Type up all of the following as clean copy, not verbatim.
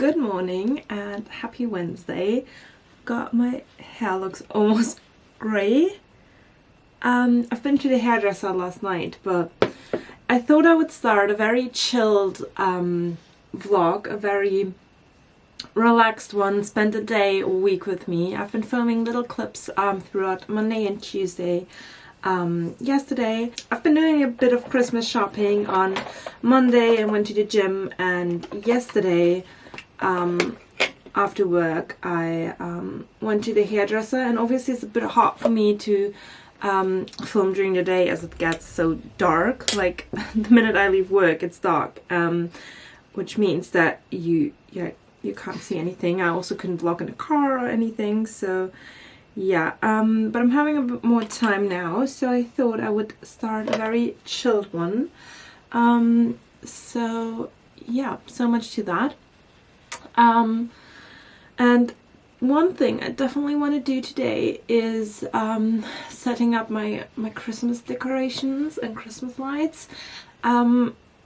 Good morning and happy Wednesday. God, my hair looks almost grey. I've been to the hairdresser last night, but I thought I would start a very chilled vlog, a very relaxed one. Spend a day or week with me. I've been filming little clips throughout Monday and Tuesday. Yesterday I've been doing a bit of Christmas shopping. On Monday I went to the gym, and yesterday after work I went to the hairdresser. And obviously it's a bit hard for me to film during the day as it gets so dark. Like the minute I leave work it's dark, which means that you can't see anything. I also couldn't vlog in a car or anything, so yeah, but I'm having a bit more time now, so I thought I would start a very chilled one. So yeah, so much to that. And one thing I definitely want to do today is setting up my Christmas decorations and Christmas lights,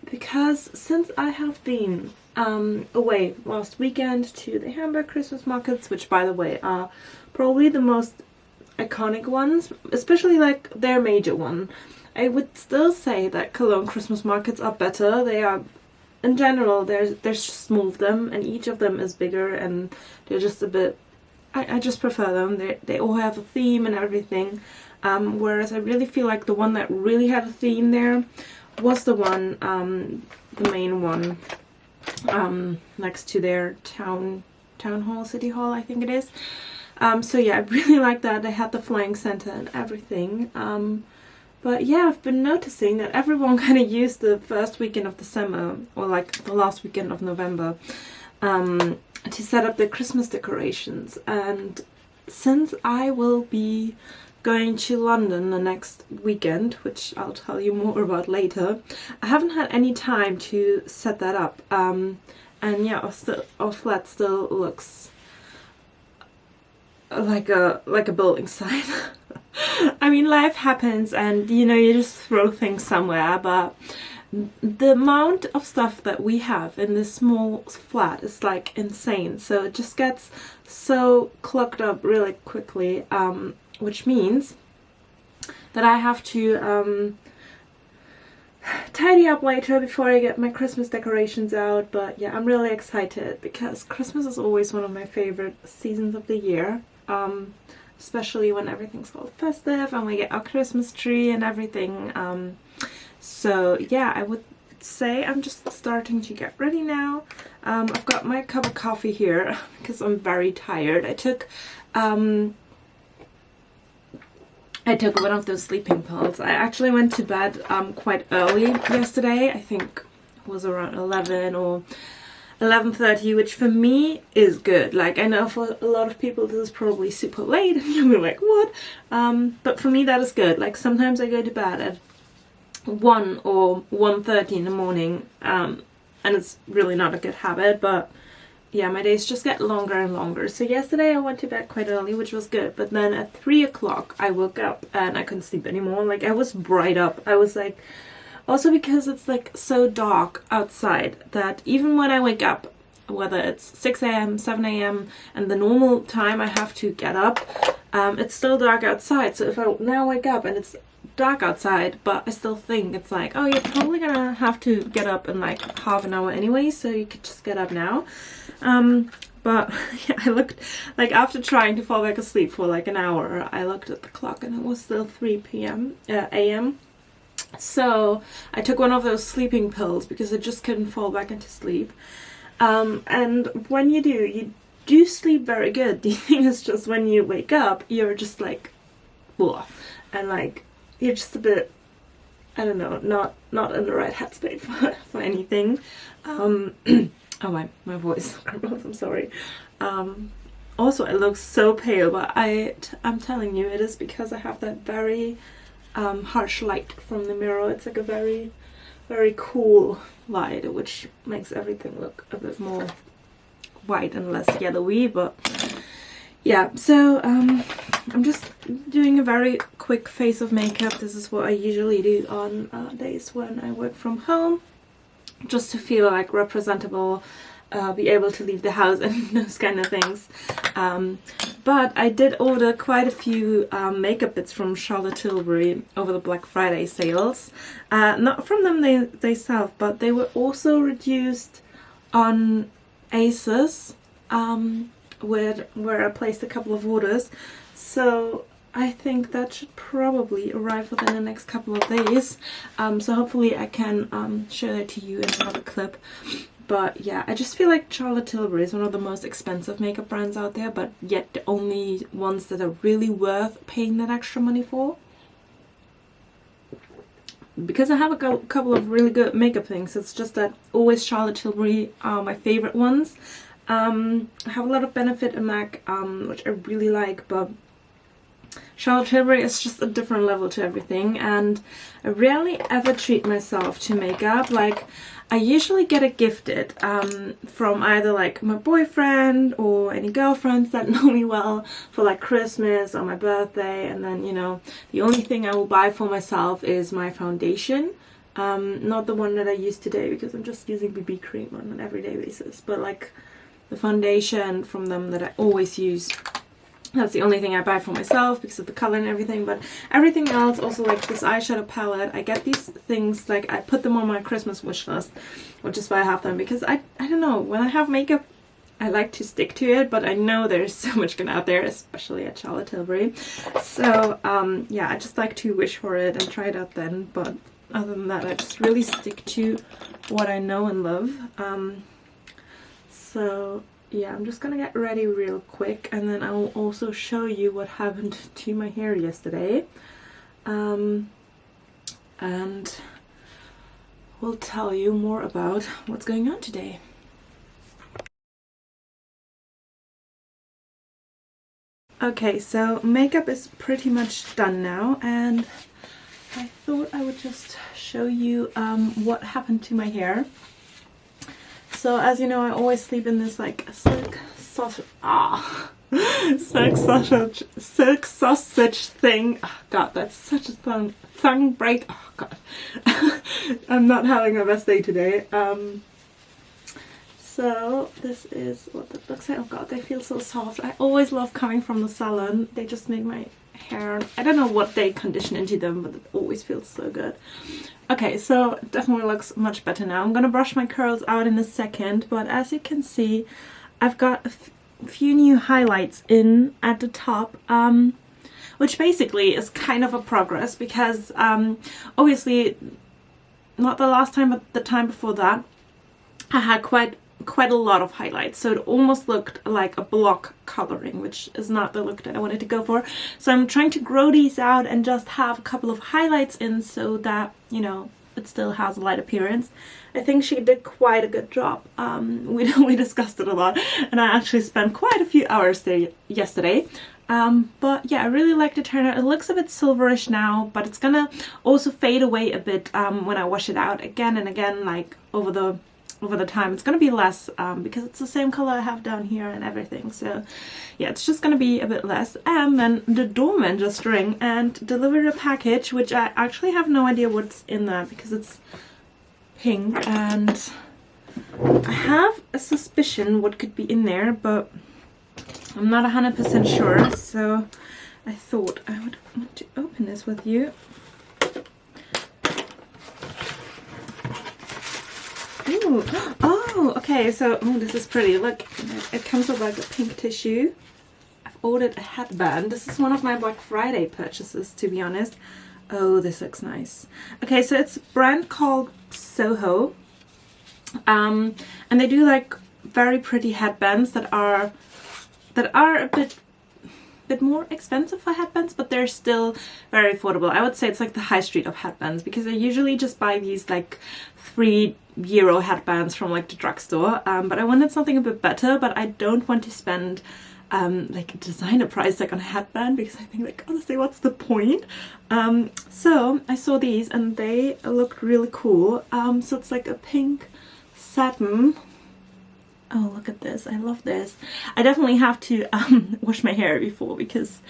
because since I have been away last weekend to the Hamburg Christmas markets, which by the way are probably the most iconic ones, especially like their major one. I would still say that Cologne Christmas markets are better. They are, in general, there's just more of them, and each of them is bigger, and they're just a bit, I just prefer them. They all have a theme and everything, whereas I really feel like the one that really had a theme there was the one, the main one, next to their town hall, city hall, I think it is. So yeah, I really like that. They had the flying center and everything. But yeah, I've been noticing that everyone kind of used the first weekend of December, or like the last weekend of November, to set up their Christmas decorations. And since I will be going to London the next weekend, which I'll tell you more about later, I haven't had any time to set that up. And yeah, our flat still looks like a building site. I mean, life happens, and you just throw things somewhere, but the amount of stuff that we have in this small flat is like insane. So it just gets so clogged up really quickly, which means that I have to tidy up later before I get my Christmas decorations out. But yeah, I'm really excited because Christmas is always one of my favorite seasons of the year, especially when everything's all festive and we get our Christmas tree and everything. So yeah, I would say I'm just starting to get ready now. I've got my cup of coffee here because I'm very tired. I took one of those sleeping pills. I actually went to bed quite early yesterday. I think it was around 11 or 11:30, which for me is good. Like, I know for a lot of people this is probably super late and you'll be like, what? But for me that is good. Like, sometimes I go to bed at 1 or 1:30 in the morning, and it's really not a good habit, but yeah, my days just get longer and longer. So yesterday I went to bed quite early, which was good, but then at 3 o'clock I woke up and I couldn't sleep anymore. Like, I was bright up. I was like, also because it's like so dark outside that even when I wake up, whether it's 6 a.m, 7 a.m, and the normal time I have to get up, it's still dark outside. So if I now wake up and it's dark outside, but I still think it's like, oh, you're probably gonna have to get up in like half an hour anyway, so you could just get up now. But yeah, I looked, like, after trying to fall back asleep for like an hour, I looked at the clock and it was still 3 a.m. So I took one of those sleeping pills because I just couldn't fall back into sleep. And when you do sleep very good. The thing is, just when you wake up, you're just like, ugh, and like, you're just a bit, I don't know, not in the right headspace for anything. Oh, my voice crumbles, I'm sorry. Also, I look so pale, but I'm telling you, it is because I have that very harsh light from the mirror. It's like a very, very cool light, which makes everything look a bit more white and less yellowy. But yeah, so I'm just doing a very quick face of makeup. This is what I usually do on days when I work from home, just to feel like representable be able to leave the house and those kind of things. But I did order quite a few makeup bits from Charlotte Tilbury over the Black Friday sales. Not from them themselves, but they were also reduced on ASOS, where I placed a couple of orders. So I think that should probably arrive within the next couple of days. So hopefully I can show that to you in another clip. But yeah, I just feel like Charlotte Tilbury is one of the most expensive makeup brands out there, but yet the only ones that are really worth paying that extra money for. Because I have a couple of really good makeup things, it's just that always Charlotte Tilbury are my favorite ones. I have a lot of Benefit and MAC, which I really like, but Charlotte Tilbury is just a different level to everything, and I rarely ever treat myself to makeup. Like, I usually get it gifted from either like my boyfriend or any girlfriends that know me well for like Christmas or my birthday, and then, you know, the only thing I will buy for myself is my foundation. Not the one that I use today because I'm just using BB cream on an everyday basis, but like the foundation from them that I always use. That's the only thing I buy for myself because of the color and everything, but everything else, also like this eyeshadow palette, I get these things, like I put them on my Christmas wish list, which is why I have them, because I don't know, when I have makeup, I like to stick to it, but I know there's so much good out there, especially at Charlotte Tilbury. So yeah, I just like to wish for it and try it out then, but other than that, I just really stick to what I know and love. So yeah, I'm just gonna get ready real quick, and then I will also show you what happened to my hair yesterday, and we'll tell you more about what's going on today. Okay, so makeup is pretty much done now, and I thought I would just show you what happened to my hair. So as you know, I always sleep in this like silk sausage thing. Oh god, that's such a tongue break. Oh god. I'm not having my best day today. So this is what it looks like. Oh god, they feel so soft. I always love coming from the salon. They just make my hair, I don't know what they condition into them, but it always feels so good. Okay, so it definitely looks much better now. I'm gonna brush my curls out in a second, but as you can see, I've got a few new highlights in at the top, which basically is kind of a progress, because obviously not the last time, but the time before that, I had quite a lot of highlights, so it almost looked like a block coloring, which is not the look that I wanted to go for. So I'm trying to grow these out and just have a couple of highlights in, so that, you know, it still has a light appearance. I think she did quite a good job. We discussed it a lot, and I actually spent quite a few hours there yesterday. But yeah, I really like the turnout. It looks a bit silverish now, but it's gonna also fade away a bit when I wash it out again and again, like over the time. It's gonna be less because it's the same color I have down here and everything. So yeah, it's just gonna be a bit less. And then the doorman just rang and delivered a package, which I actually have no idea what's in there because it's pink, and I have a suspicion what could be in there, but I'm not 100% sure. So I thought I would want to open this with you. Ooh. Oh, okay, so this is pretty. Look, it comes with like a pink tissue. I've ordered a headband. This is one of my Black Friday purchases, to be honest. Oh, this looks nice. Okay, so it's a brand called Soho, and they do like very pretty headbands that are a bit more expensive for headbands, but they're still very affordable. I would say it's like the high street of headbands, because I usually just buy these like €3 headbands from like the drugstore, but I wanted something a bit better, but I don't want to spend like a designer price like on a headband, because I think, like, honestly, what's the point? So I saw these and they looked really cool. So it's like a pink satin. Oh, look at this. I love this. I definitely have to wash my hair before, because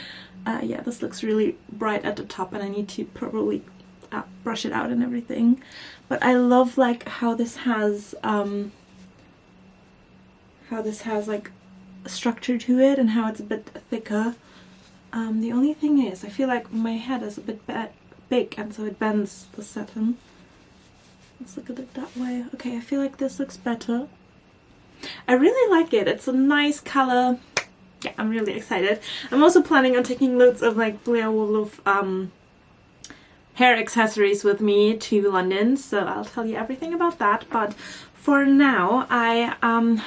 yeah, this looks really bright at the top and I need to probably brush it out and everything. But I love like how this has how this has like a structure to it and how it's a bit thicker. The only thing is, I feel like my head is a bit big and so it bends the satin. Let's look at it that way. Okay, I feel like this looks better. I really like it. It's a nice color. Yeah, I'm really excited. I'm also planning on taking loads of like Blair Waldorf hair accessories with me to London, so I'll tell you everything about that. But for now, I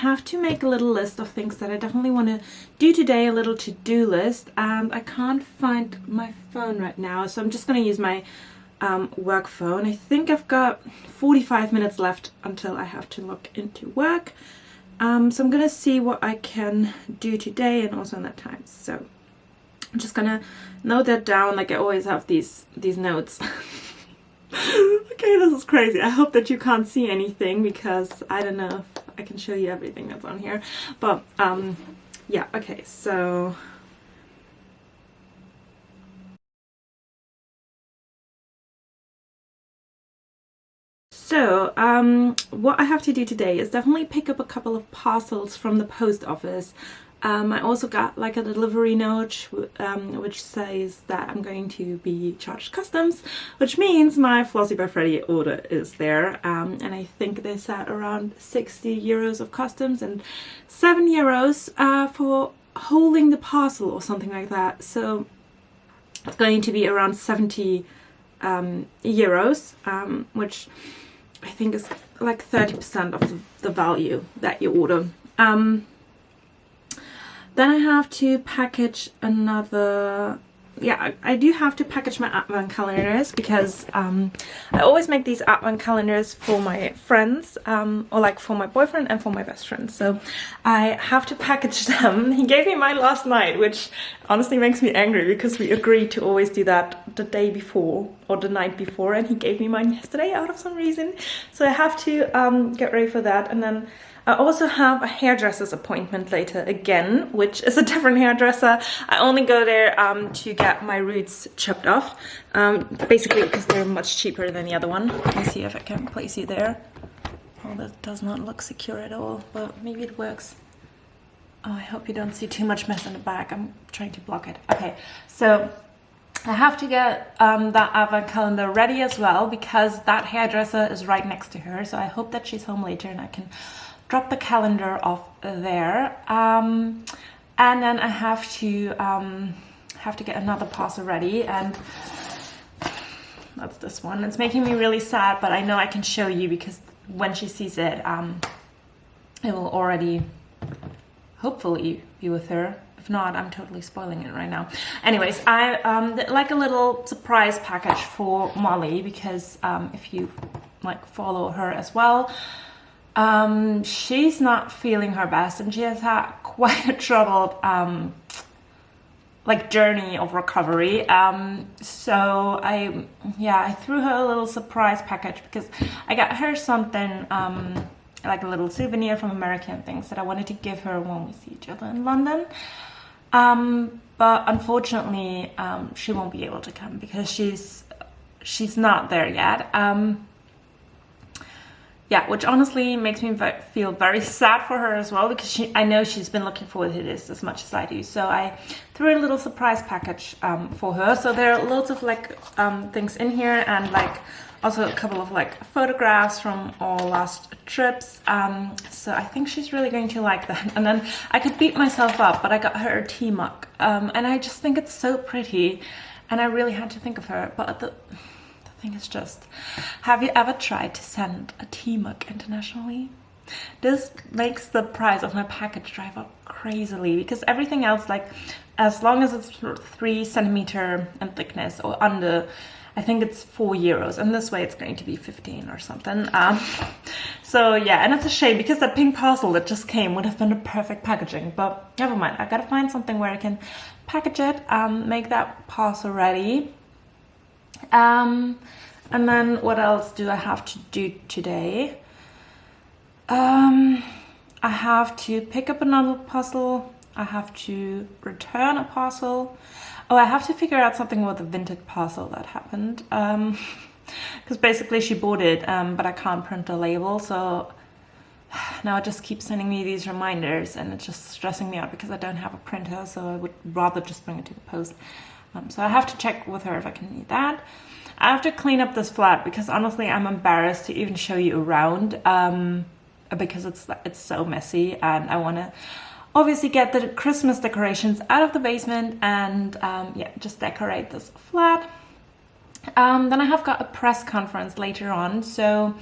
have to make a little list of things that I definitely want to do today, a little to-do list, and I can't find my phone right now, so I'm just going to use my work phone. I think I've got 45 minutes left until I have to log into work, so I'm going to see what I can do today and also in that time. So I'm just gonna note that down, like I always have these notes. Okay, this is crazy. I hope that you can't see anything because I don't know if I can show you everything that's on here. But yeah, okay, so what I have to do today is definitely pick up a couple of parcels from the post office. I also got like a delivery note which says that I'm going to be charged customs, which means my Flossy by Freddy order is there, and I think they said around 60 euros of customs and 7 euros for holding the parcel or something like that. So it's going to be around 70 euros, which I think is like 30% of the value that you order. Then I have to package another, yeah, I do have to package my advent calendars because I always make these advent calendars for my friends, or like for my boyfriend and for my best friend. So I have to package them. He gave me mine last night, which honestly makes me angry because we agreed to always do that the day before or the night before, and he gave me mine yesterday out of some reason. So I have to get ready for that. And then I also have a hairdresser's appointment later again, which is a different hairdresser. I only go there to get my roots chopped off, basically because they're much cheaper than the other one. Let me see if I can place you there. Oh, that does not look secure at all, but maybe it works. Oh, I hope you don't see too much mess in the back. I'm trying to block it. Okay, so I have to get that advent calendar ready as well because that hairdresser is right next to her. So I hope that she's home later and I can drop the calendar off there, and then I have to get another parcel ready, and that's this one. It's making me really sad, but I know I can show you because when she sees it, it will already hopefully be with her. If not, I'm totally spoiling it right now. Anyways, I did like a little surprise package for Molly because if you like follow her as well, she's not feeling her best and she has had quite a troubled like journey of recovery. So I threw her a little surprise package because I got her something like a little souvenir from America and things that I wanted to give her when we see each other in London. But unfortunately she won't be able to come because she's not there yet. Yeah, which honestly makes me feel very sad for her as well because I know she's been looking forward to this as much as I do. So I threw a little surprise package for her. So there are loads of like things in here and like also a couple of like photographs from our last trips. So I think she's really going to like that. And then I could beat myself up, but I got her a tea mug. And I just think it's so pretty and I really had to think of her. But the thing is just, have you ever tried to send a tea mug internationally? This makes the price of my package drive up crazily because everything else, like as long as it's 3 centimeter in thickness or under, I think it's 4 euros, and this way it's going to be 15 or something. So yeah, and it's a shame because that pink parcel that just came would have been the perfect packaging, but never mind. I gotta find something where I can package it, make that parcel ready. And then what else do I have to do today? I have to pick up another parcel. I have to return a parcel. Oh, I have to figure out something with the vintage parcel that happened. Because basically she bought it, but I can't print the label, so now it just keeps sending me these reminders, and it's just stressing me out because I don't have a printer, so I would rather just bring it to the post. So I have to check with her if I can need that. I have to clean up this flat because honestly I'm embarrassed to even show you around, because it's so messy, and I want to obviously get the Christmas decorations out of the basement and yeah, just decorate this flat. Then I have got a press conference later on, so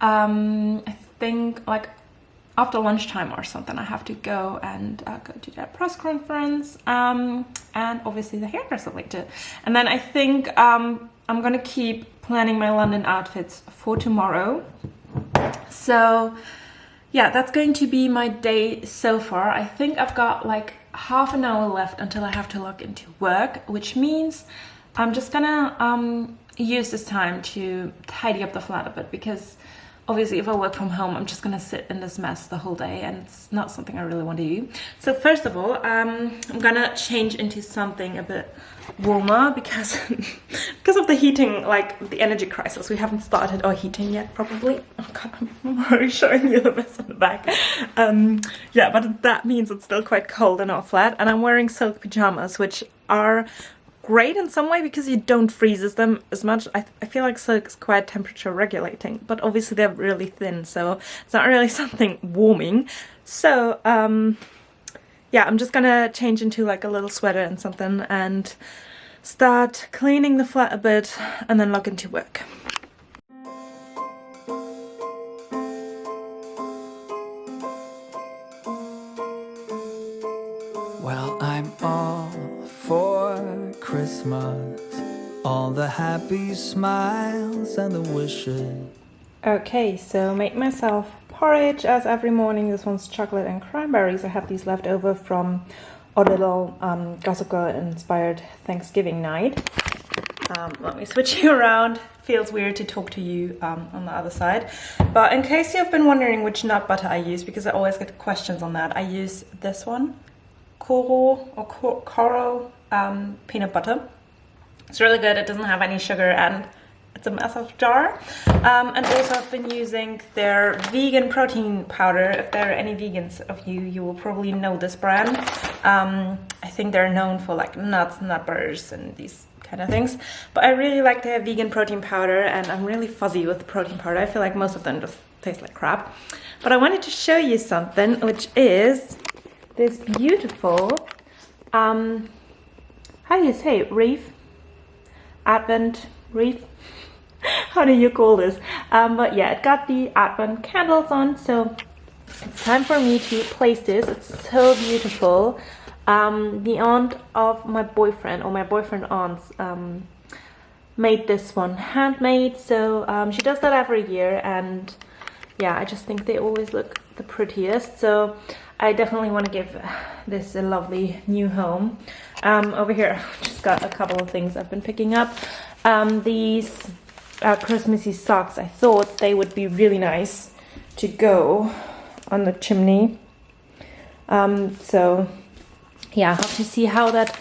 I think like after lunchtime or something I have to go and go to that press conference, and obviously the hairdresser later. And then I think I'm gonna keep planning my London outfits for tomorrow. So yeah, that's going to be my day so far. I think I've got like half an hour left until I have to log into work, which means I'm just gonna use this time to tidy up the flat a bit, because obviously if I work from home I'm just gonna sit in this mess the whole day, and it's not something I really want to do. So first of all, I'm gonna change into something a bit warmer because because of the heating, like the energy crisis. We haven't started our heating yet, probably. Oh god, I'm already showing you the mess in the back. Yeah, but that means it's still quite cold in our flat, and I'm wearing silk pajamas, which are great in some way because you don't freeze them as much. I feel like silk is quite temperature regulating, but obviously they're really thin, so it's not really something warming. So yeah, I'm just gonna change into like a little sweater and something and start cleaning the flat a bit and then log into work. Well, I'm all for Christmas, all the happy smiles and the wishes. Okay, so make myself porridge as every morning. This one's chocolate and cranberries. I have these left over from our little Gossip Girl inspired Thanksgiving night. Let me switch you around. Feels weird to talk to you on the other side. But in case you've been wondering which nut butter I use, because I always get questions on that, I use this one, Coral peanut butter. It's really good. It doesn't have any sugar and it's a massive jar. And also I've been using their vegan protein powder. If there are any vegans of you, you will probably know this brand. I think they're known for like nuts, nut butters and these kind of things. But I really like their vegan protein powder, and I'm really fuzzy with the protein powder. I feel like most of them just taste like crap. But I wanted to show you something, which is this beautiful, how do you say it? Wreath? Advent wreath? How do you call this? But yeah, it got the Advent candles on, so it's time for me to place this. It's so beautiful. The aunt of my boyfriend, or my boyfriend aunt's, made this one handmade, so she does that every year, and yeah, I just think they always look the prettiest, so I definitely want to give this a lovely new home. Over here I've just got a couple of things I've been picking up. These Christmassy socks, I thought they would be really nice to go on the chimney. So yeah, I'll have to see how that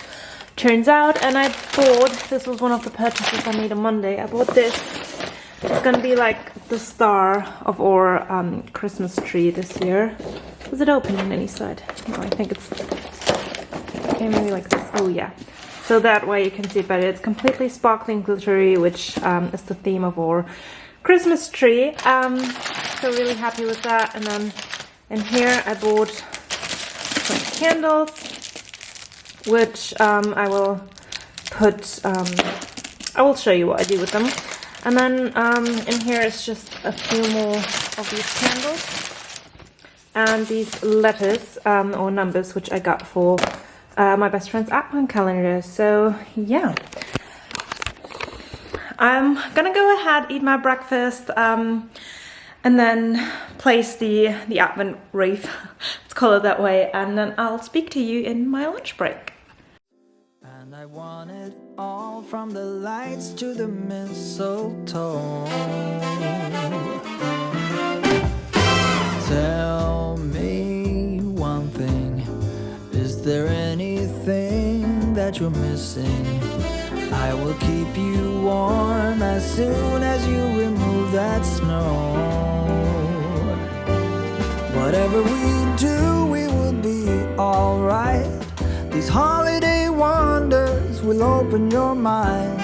turns out. And I bought, this was one of the purchases I made on Monday, I bought this. It's gonna be like the star of our Christmas tree this year. Was it open on any side? No, I think it's okay, maybe like this. Oh yeah. So that way you can see it better. It's completely sparkling glittery, which is the theme of our Christmas tree. So really happy with that. And then in here I bought some candles, which I will put, I will show you what I do with them. And then in here is just a few more of these candles and these letters or numbers, which I got for my best friend's Advent calendar. So yeah, I'm gonna go ahead, eat my breakfast, and then place the Advent wreath, let's call it that way, and then I'll speak to you in my lunch break. And I want it all, from the lights to the mistletoe. Tell me one thing, is there anything that you're missing? I will keep you warm as soon as you remove that snow. Whatever we do, we will be alright. These holiday wonders will open your mind.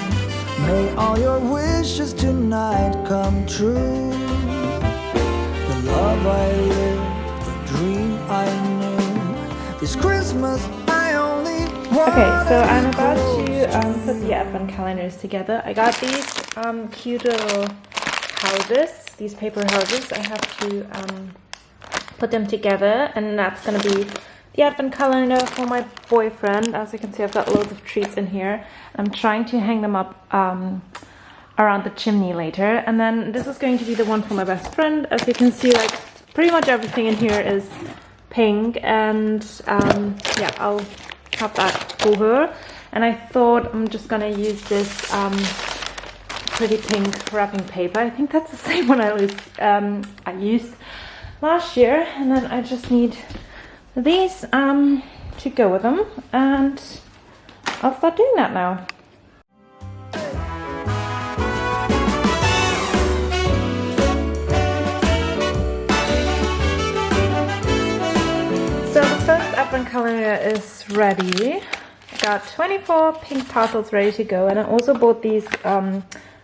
May all your wishes tonight come true. The love I lived, the dream I knew. This Christmas I only want. Okay, so I'm about to put the advent calendars together. I got these cute little houses, these paper houses. I have to put them together, and that's gonna be the advent calendar for my boyfriend. As you can see, I've got loads of treats in here. I'm trying to hang them up around the chimney later. And then this is going to be the one for my best friend. As you can see, like pretty much everything in here is pink, and yeah, I'll have that for her. And I thought I'm just gonna use this pretty pink wrapping paper. I think that's the same one I used last year. And then I just need these to go with them, and I'll start doing that now. So the first advent calendar is ready. I got 24 pink parcels ready to go, and I also bought these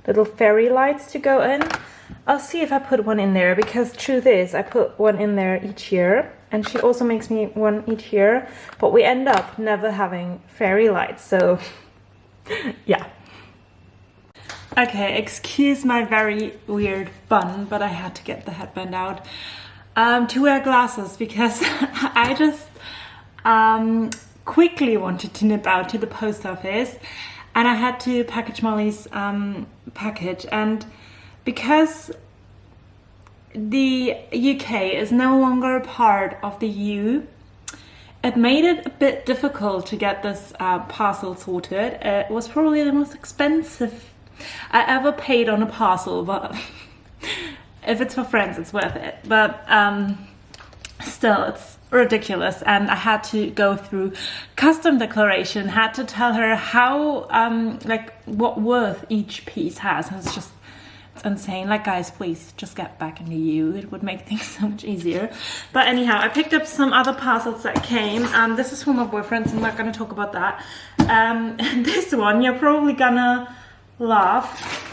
little fairy lights to go in. I'll see if I put one in there, because truth is I put one in there each year, and she also makes me one each year, but we end up never having fairy lights, so yeah. Okay, excuse my very weird bun, but I had to get the headband out to wear glasses, because I just quickly wanted to nip out to the post office, and I had to package Molly's package. And because the UK is no longer a part of the EU, it made it a bit difficult to get this parcel sorted. It was probably the most expensive I ever paid on a parcel, but if it's for friends, it's worth it. But still, it's ridiculous, and I had to go through custom declaration, had to tell her how like what worth each piece has, and it's insane. Like, guys, please just get back in the EU. It would make things so much easier. But anyhow, I picked up some other parcels that came. This is for my boyfriend, so I'm not going to talk about that. And this one, you're probably gonna laugh.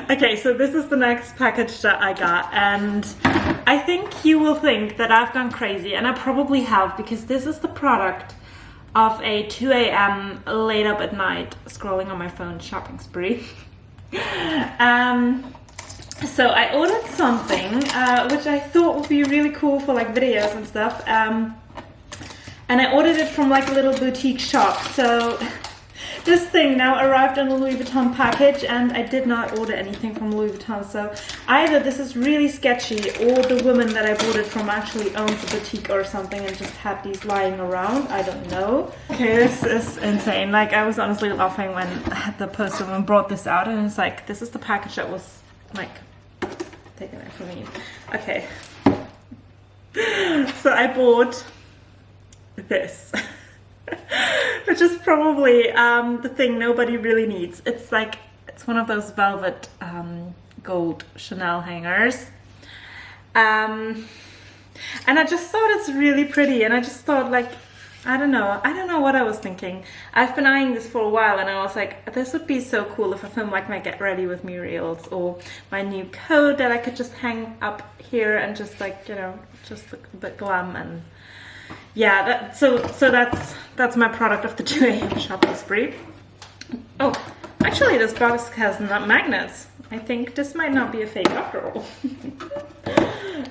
Okay, so this is the next package that I got, and I think you will think that I've gone crazy, and I probably have, because this is the product of a 2 a.m. late up at night scrolling on my phone shopping spree. So I ordered something which I thought would be really cool for like videos and stuff, and I ordered it from like a little boutique shop. So this thing now arrived in a Louis Vuitton package, and I did not order anything from Louis Vuitton. So either this is really sketchy, or the woman that I bought it from actually owns a boutique or something and just had these lying around. I don't know. Okay, this is insane. Like, I was honestly laughing when the postman brought this out, and it's like, this is the package that was like taken out from me. Okay. So I bought this. Which is probably the thing nobody really needs. It's like, it's one of those velvet gold Chanel hangers. And I just thought it's really pretty, and I just thought, like, I don't know what I was thinking. I've been eyeing this for a while, and I was like, this would be so cool if I filmed like my get ready with me reels, or my new coat that I could just hang up here and just, like, you know, just a bit glam. And yeah, so that's my product of the 2 a.m. shopping spree. Oh, actually this box has magnets. I think this might not be a fake after all.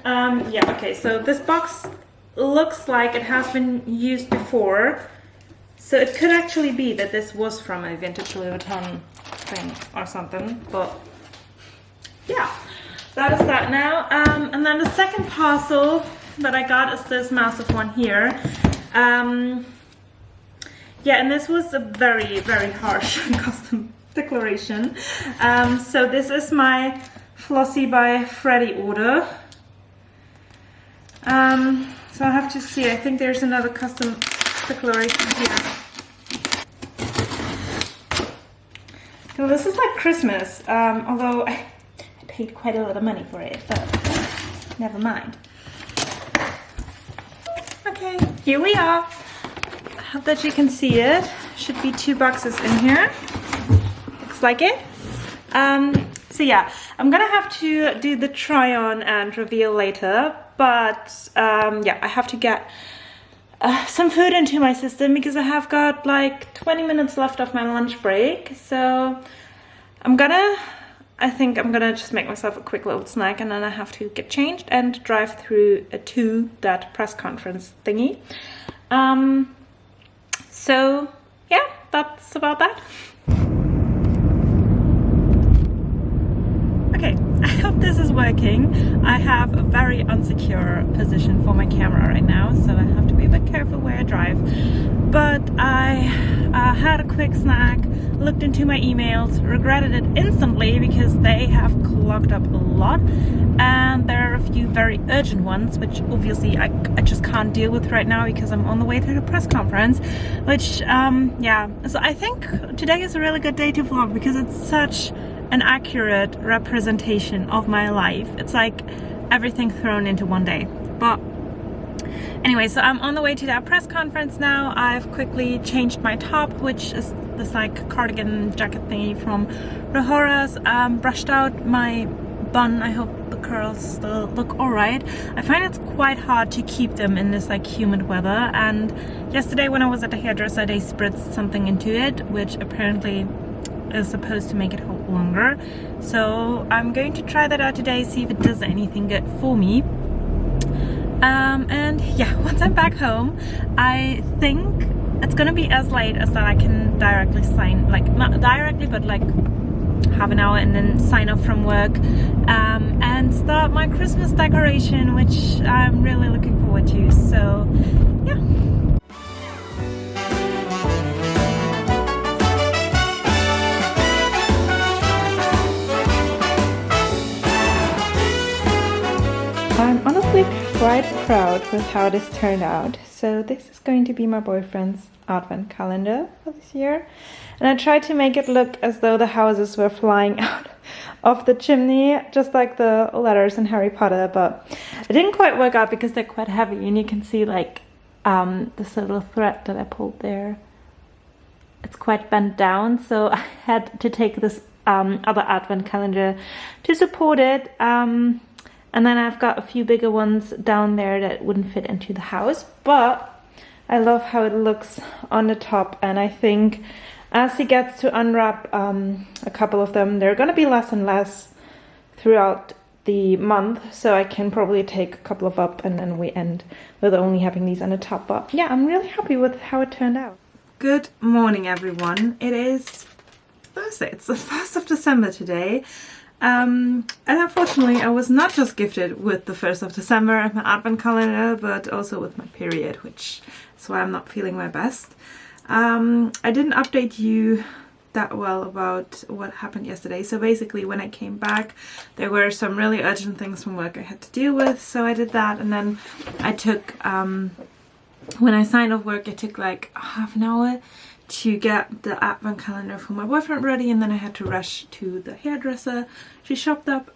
Yeah, okay, so this box looks like it has been used before. So it could actually be that this was from a vintage Louis Vuitton thing or something, but yeah, that is that now. And then the second parcel that I got is this massive one here. Yeah, and this was a very, very harsh custom declaration. So this is my Flossy by Freddie order. So I have to see, I think there's another custom declaration here. So this is like Christmas, although I paid quite a lot of money for it, but never mind. Okay, here we are. I hope that you can see it. Should be 2 boxes in here. Looks like it. So yeah, I'm gonna have to do the try on and reveal later, but yeah, I have to get some food into my system because I have got like 20 minutes left of my lunch break. So I think I'm gonna just make myself a quick little snack, and then I have to get changed and drive through to that press conference thingy. So yeah, that's about that. Okay, I hope this is working. I have a very insecure position for my camera right now, so I have to be a bit careful where I drive. But I had a quick snack, looked into my emails, regretted it instantly because they have clogged up a lot, and there are a few very urgent ones which obviously I just can't deal with right now because I'm on the way to the press conference, which yeah, so I think today is a really good day to vlog because it's such an accurate representation of my life. It's like everything thrown into one day. But anyway, so I'm on the way to that press conference now. I've quickly changed my top, which is this like cardigan jacket thingy from rewardStyle. Brushed out my bun. I hope the curls still look alright. I find it's quite hard to keep them in this like humid weather, and yesterday when I was at the hairdresser they spritzed something into it which apparently is supposed to make it hold longer. So I'm going to try that out today, see if it does anything good for me. And yeah, once I'm back home, I think it's gonna be as late as that I can directly sign, like not directly, but like half an hour and then sign off from work and start my Christmas decoration, which I'm really looking forward to. So yeah. I'm honestly quite proud with how this turned out. So this is going to be my boyfriend's advent calendar for this year. And I tried to make it look as though the houses were flying out of the chimney, just like the letters in Harry Potter, but it didn't quite work out because they're quite heavy, and you can see like this little thread that I pulled there. It's quite bent down, so I had to take this other advent calendar to support it. And then I've got a few bigger ones down there that wouldn't fit into the house, but I love how it looks on the top, and I think as he gets to unwrap a couple of them, they're gonna be less and less throughout the month, so I can probably take a couple of up and then we end with only having these on the top. But yeah, I'm really happy with how it turned out. Good morning everyone. It is Thursday, it's the 1st of December today. And unfortunately I was not just gifted with the 1st of December and my advent calendar, but also with my period, which is why I'm not feeling my best. I didn't update you that well about what happened yesterday. So basically when I came back there were some really urgent things from work I had to deal with, so I did that, and then I took when I signed off work I took like half an hour to get the advent calendar for my boyfriend ready, and then I had to rush to the hairdresser. She chopped up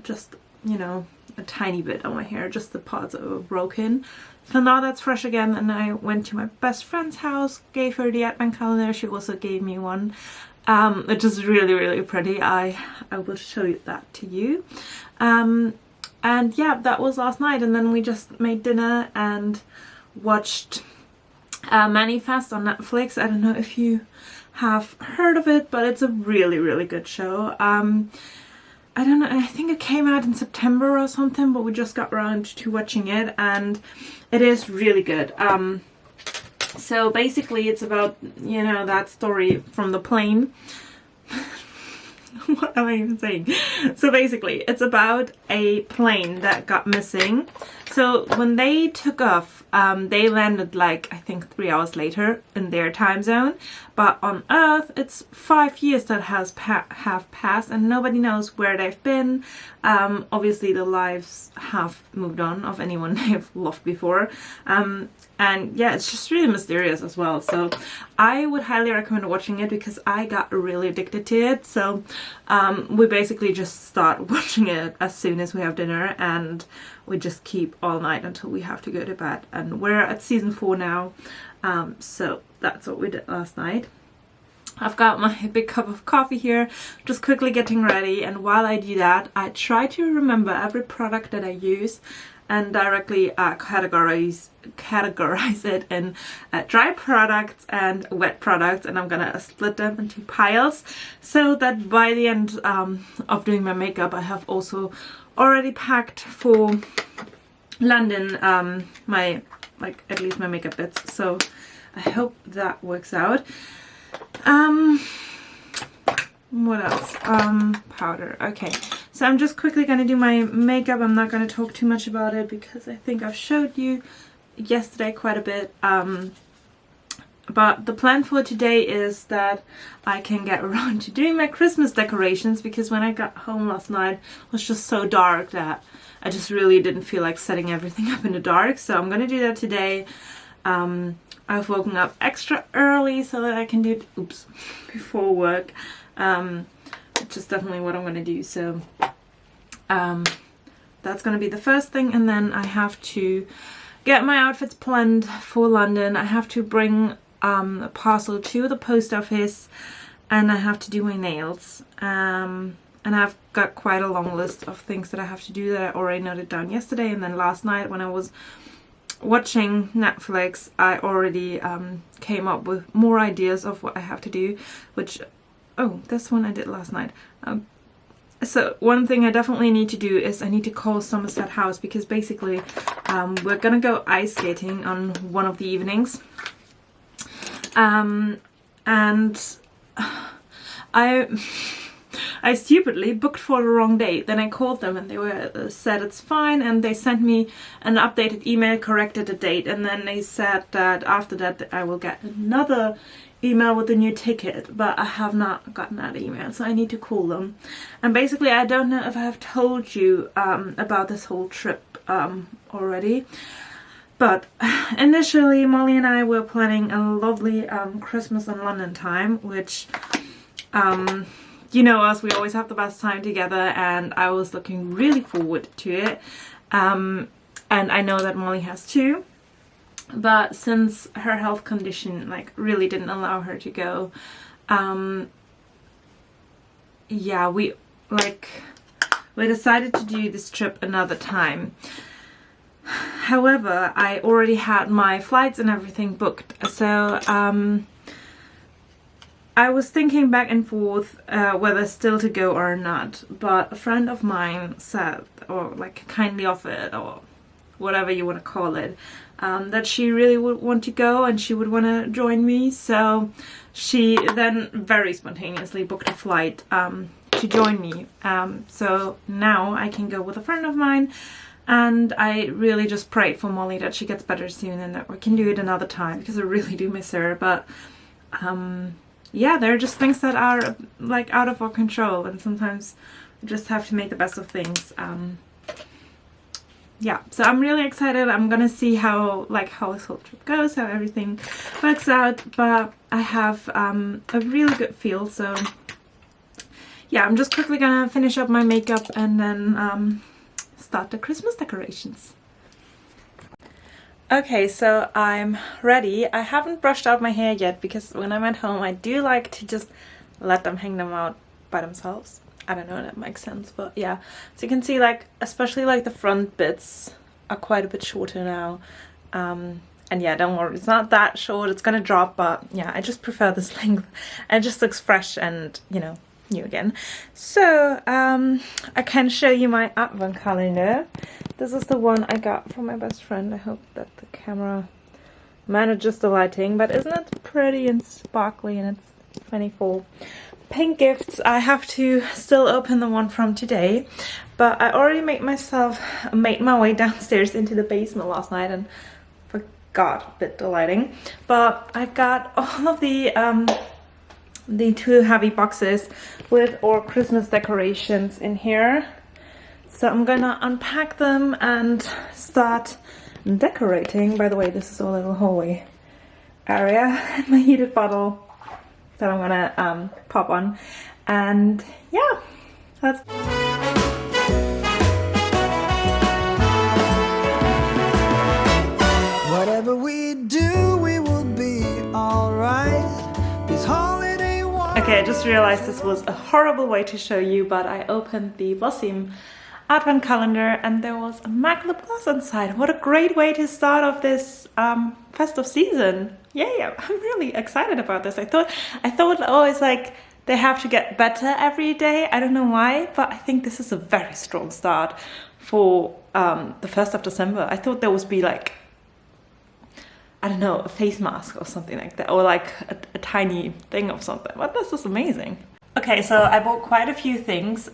just, you know, a tiny bit on my hair, just the parts that were broken. So now that's fresh again, and I went to my best friend's house, gave her the advent calendar. She also gave me one, which is really, really pretty. I will show you that to you. And yeah, that was last night, and then we just made dinner and watched Manifest on Netflix. I don't know if you have heard of it, but it's a really, really good show. I don't know, I think it came out in September or something, but we just got around to watching it, and it is really good. So basically it's about, you know, that story from the plane. What am I even saying? So basically it's about a plane that got missing. So when they took off, they landed like I think 3 hours later in their time zone, but on Earth it's 5 years that have passed and nobody knows where they've been. Obviously the lives have moved on of anyone they've loved before, and yeah, it's just really mysterious as well. So I would highly recommend watching it because I got really addicted to it. So we basically just start watching it as soon as we have dinner, and we just keep all night until we have to go to bed. And we're at season 4 now, so that's what we did last night. I've got my big cup of coffee here, just quickly getting ready, and while I do that I try to remember every product that I use and directly categorize it in dry products and wet products, and I'm gonna split them into piles so that by the end of doing my makeup I have also already packed for London at least my makeup bits. So I hope that works out. What else? Powder. Okay, so I'm just quickly gonna do my makeup. I'm not gonna talk too much about it because I think I've showed you yesterday quite a bit. But the plan for today is that I can get around to doing my Christmas decorations, because when I got home last night it was just so dark that I just really didn't feel like setting everything up in the dark. So I'm gonna do that today. I've woken up extra early so that I can do it before work, which is definitely what I'm gonna do. So that's gonna be the first thing, and then I have to get my outfits planned for London. I have to bring a parcel to the post office, and I have to do my nails, and I've got quite a long list of things that I have to do that I already noted down yesterday. And then last night when I was watching Netflix I already came up with more ideas of what I have to do, which this one I did last night. So one thing I definitely need to do is I need to call Somerset House, because basically we're gonna go ice skating on one of the evenings, and I stupidly booked for the wrong date. Then I called them and they said it's fine, and they sent me an updated email, corrected the date, and then they said that after that I will get another email with a new ticket, but I have not gotten that email, so I need to call them. And basically I don't know if I have told you about this whole trip already, but initially Molly and I were planning a lovely Christmas in London time, which you know us, we always have the best time together, and I was looking really forward to it, and I know that Molly has too. But since her health condition like really didn't allow her to go, yeah, we decided to do this trip another time. However, I already had my flights and everything booked, so I was thinking back and forth whether still to go or not, but a friend of mine said, or like kindly offered, or whatever you want to call it, that she really would want to go and she would want to join me. So she then very spontaneously booked a flight to join me. So now I can go with a friend of mine, and I really just pray for Molly that she gets better soon and that we can do it another time, because I really do miss her. But yeah, there are just things that are like out of our control, and sometimes we just have to make the best of things. Yeah, so I'm really excited. I'm gonna see how this whole trip goes, how everything works out, but I have a really good feel. So yeah, I'm just quickly gonna finish up my makeup and then start the Christmas decorations. Okay, so I'm ready. I haven't brushed out my hair yet because when I'm at home I do like to just let them hang them out by themselves. I don't know if that makes sense, but yeah. So you can see, like, especially like the front bits are quite a bit shorter now. And yeah, don't worry, it's not that short, it's gonna drop, but yeah, I just prefer this length. It just looks fresh and, you know, new again. So I can show you my advent calendar. This is the one I got from my best friend. I hope that the camera manages the lighting, but isn't it pretty and sparkly, and it's 24 pink gifts, I have to still open the one from today, but I already made my way downstairs into the basement last night and forgot, a bit delighting. But I got all of the 2 heavy boxes with our Christmas decorations in here. So I'm gonna unpack them and start decorating. By the way, this is a little hallway area and my heated bottle that I'm gonna pop on. And yeah, that's... Whatever we do, we will be alright. This holiday one. Okay, I just realized this was a horrible way to show you, but I opened the Blossom Advent calendar and there was a MAC lip gloss inside. What a great way to start off this festive season. Yay, I'm really excited about this. I thought always like they have to get better every day. I don't know why, but I think this is a very strong start for the 1st of December. I thought there would be like, I don't know, a face mask or something like that, or like a tiny thing of something, but this is amazing. Okay, so I bought quite a few things,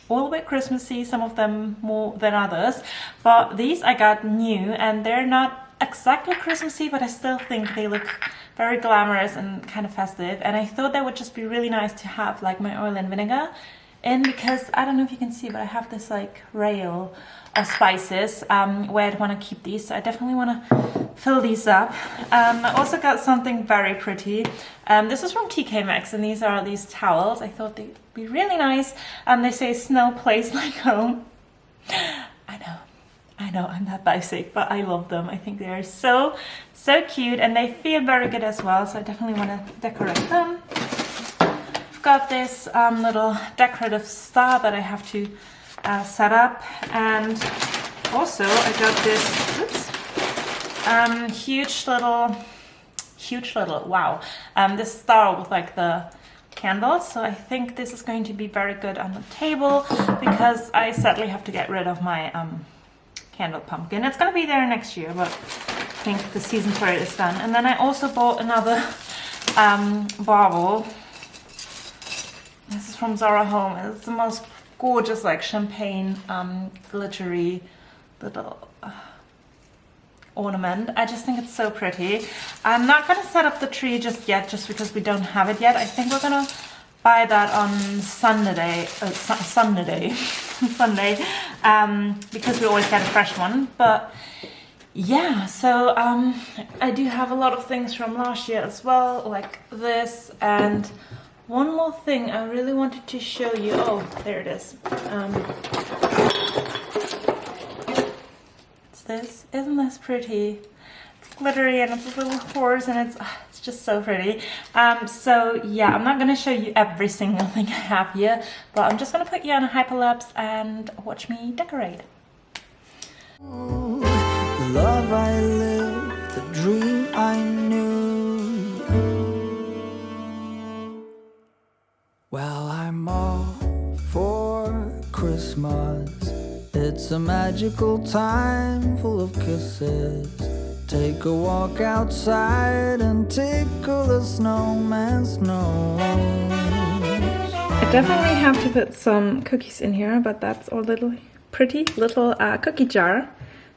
all a bit Christmassy, some of them more than others, but these I got new and they're not exactly Christmassy, but I still think they look very glamorous and kind of festive, and I thought they would just be really nice to have like my oil and vinegar in, because I don't know if you can see, but I have this like rail of spices where I'd want to keep these, so I definitely want to fill these up. I also got something very pretty. This is from TK Maxx, and these are these towels. I thought they'd be really nice. They say snow plays like home. I know, I'm that basic, but I love them. I think they're so cute, and they feel very good as well, so I definitely want to decorate them. I've got this little decorative star that I have to set up, and also I got this huge little wow, this star with like the candles. So I think this is going to be very good on the table, because I sadly have to get rid of my candle pumpkin. It's gonna be there next year, but I think the season for it is done. And then I also bought another bauble. This is from Zara Home. It's the most gorgeous like champagne glittery little ornament. I just think it's so pretty. I'm not gonna set up the tree just yet, just because we don't have it yet. I think we're gonna buy that on Sunday, Sunday, because we always get a fresh one. But yeah, so I do have a lot of things from last year as well, like this. And one more thing I really wanted to show you. Oh, there it is. It's this. Isn't this pretty? It's glittery and it's a little horse, and it's just so pretty. So yeah, I'm not gonna show you every single thing I have here, but I'm just gonna put you on a hyperlapse and watch me decorate. The love I lived, the dream I knew. Well, I'm all for Christmas. It's a magical time full of kisses. Take a walk outside and tickle the snowman's nose. I definitely have to put some cookies in here, but that's our little pretty little cookie jar.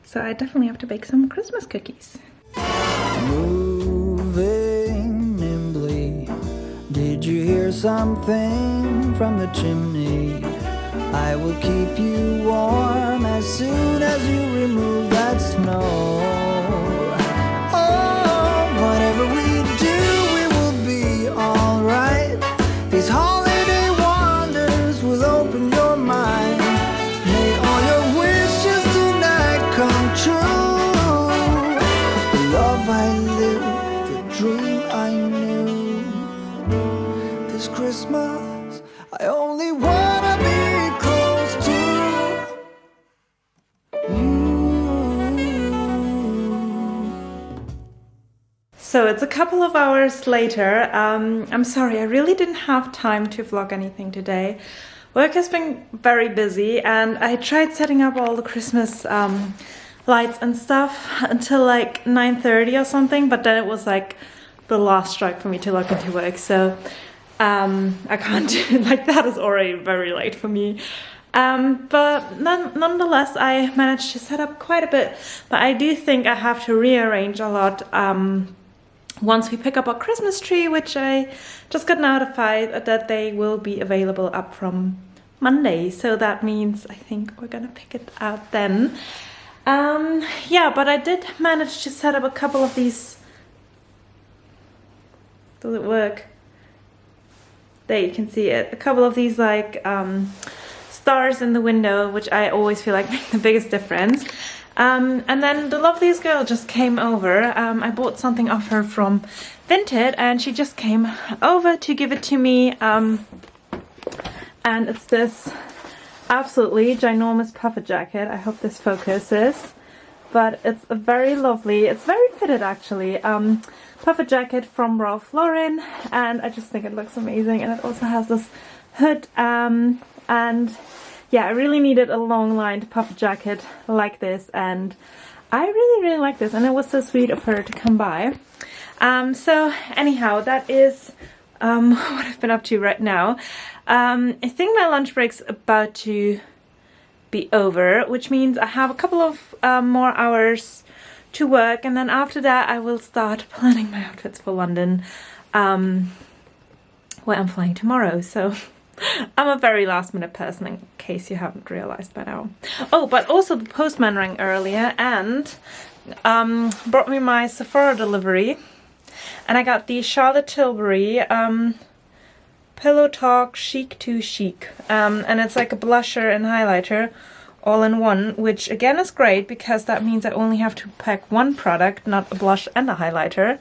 So I definitely have to bake some Christmas cookies. Moving nimbly, did you hear something from the chimney? I will keep you warm as soon as you remove that snow. Oh, whatever we do, we will be alright. These holiday wonders will open your mind. May all your wishes tonight come true. The love I lived, the dream I knew. This Christmas, I only wanna be close to you. So it's a couple of hours later. I'm sorry, I really didn't have time to vlog anything today. Work has been very busy, and I tried setting up all the Christmas lights and stuff until like 9:30 or something, but then it was like the last strike for me to log into work. So I can't do it, like that is already very late for me. But nonetheless, I managed to set up quite a bit, but I do think I have to rearrange a lot once we pick up our Christmas tree, which I just got notified that they will be available up from Monday. So that means I think we're gonna pick it out then. Yeah, but I did manage to set up a couple of these. Does it work? There you can see it. A couple of these like stars in the window, which I always feel like make the biggest difference. And then the loveliest girl just came over. I bought something off her from Vinted, and she just came over to give it to me. And it's this absolutely ginormous puffer jacket. I hope this focuses. But it's a very lovely, it's very fitted actually, puffer jacket from Ralph Lauren, and I just think it looks amazing. And it also has this hood, and yeah, I really needed a long lined puffer jacket like this, and I really like this, and it was so sweet of her to come by. So anyhow, that is what I've been up to right now. I think my lunch break's about to be over, which means I have a couple of more hours to work, and then after that I will start planning my outfits for London, where I'm flying tomorrow. So I'm a very last minute person, in case you haven't realized by now. Oh, but also the postman rang earlier and brought me my Sephora delivery, and I got the Charlotte Tilbury Pillow Talk Chic to Chic, and it's like a blusher and highlighter all in one, which again is great because that means I only have to pack one product, not a blush and a highlighter.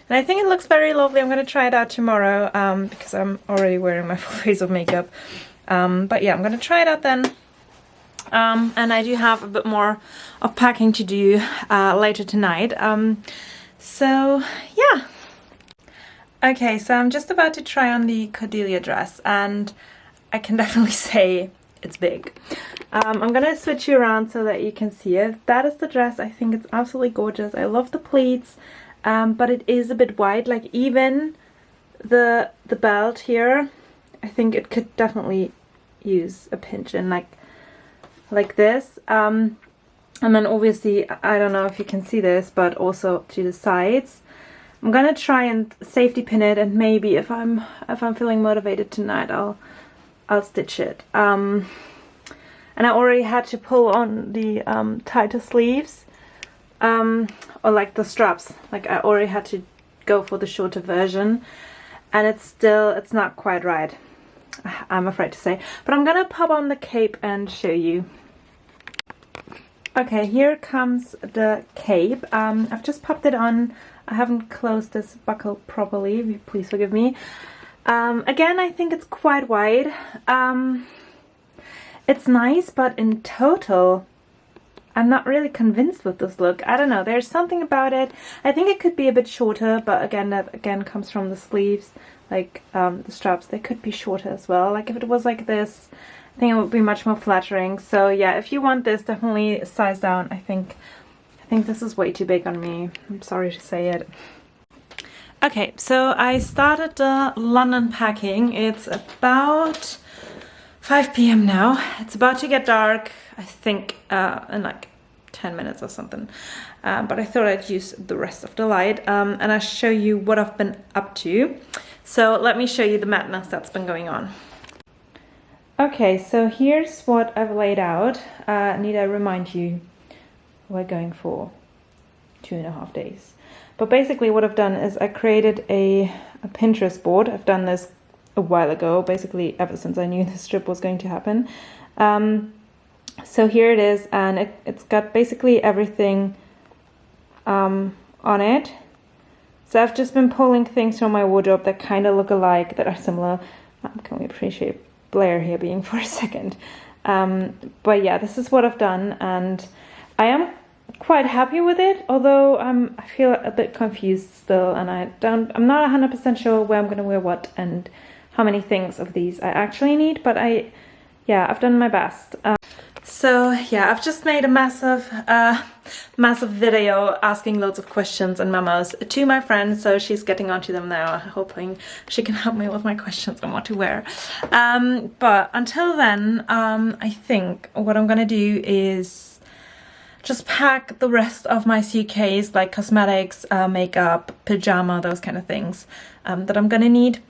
And I think it looks very lovely. I'm going to try it out tomorrow because I'm already wearing my full face of makeup. But yeah, I'm going to try it out then. And I do have a bit more of packing to do later tonight. So yeah. Okay, so I'm just about to try on the Cordelia dress, and I can definitely say it's big. I'm gonna switch you around so that you can see it. That is the dress. I think it's absolutely gorgeous. I love the pleats, but it is a bit wide. Like even the belt here, I think it could definitely use a pinch in, like this. And then obviously, I don't know if you can see this, but also to the sides. I'm gonna try and safety pin it, and maybe if I'm feeling motivated tonight, I'll stitch it. And I already had to pull on the tighter sleeves, or like the straps. Like I already had to go for the shorter version, and it's not quite right, I'm afraid to say. But I'm gonna pop on the cape and show you. Okay, here comes the cape. I've just popped it on. I haven't closed this buckle properly, please forgive me. Again, I think it's quite wide. It's nice, but in total, I'm not really convinced with this look. I don't know, there's something about it. I think it could be a bit shorter, but again, that again comes from the sleeves. Like the straps, they could be shorter as well. Like if it was like this, I think it would be much more flattering. So yeah, if you want this, definitely size down. I think this is way too big on me. I'm sorry to say it. Okay, so I started the London packing. It's about 5 p.m. now. It's about to get dark, I think, in like 10 minutes or something. But I thought I'd use the rest of the light, and I'll show you what I've been up to. So let me show you the madness that's been going on. Okay, so here's what I've laid out. Need I remind you, we're going for 2.5 days. But basically what I've done is I created a Pinterest board. I've done this a while ago, basically ever since I knew this trip was going to happen. So here it is, and it's got basically everything on it. So I've just been pulling things from my wardrobe that kind of look alike, that are similar. Can we appreciate Blair here being for a second? But yeah, this is what I've done, and I am quite happy with it, although I feel a bit confused still, and I'm not 100% sure where I'm going to wear what and how many things of these I actually need, but I've done my best. So yeah, I've just made a massive video asking loads of questions and memos to my friend, so she's getting onto them now, hoping she can help me with my questions on what to wear. But until then, I think what I'm gonna do is just pack the rest of my suitcase, like cosmetics, makeup, pajama, those kind of things that I'm gonna need.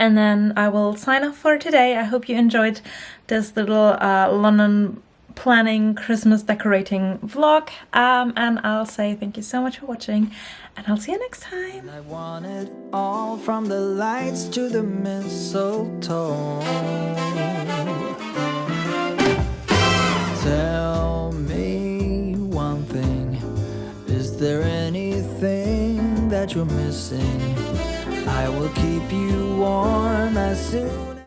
And then I will sign off for today. I hope you enjoyed this little London planning, Christmas decorating vlog. And I'll say thank you so much for watching, and I'll see you next time. I want it all, from the lights to the mistletoe. Tell me one thing, is there anything that you're missing? I will keep you warm as soon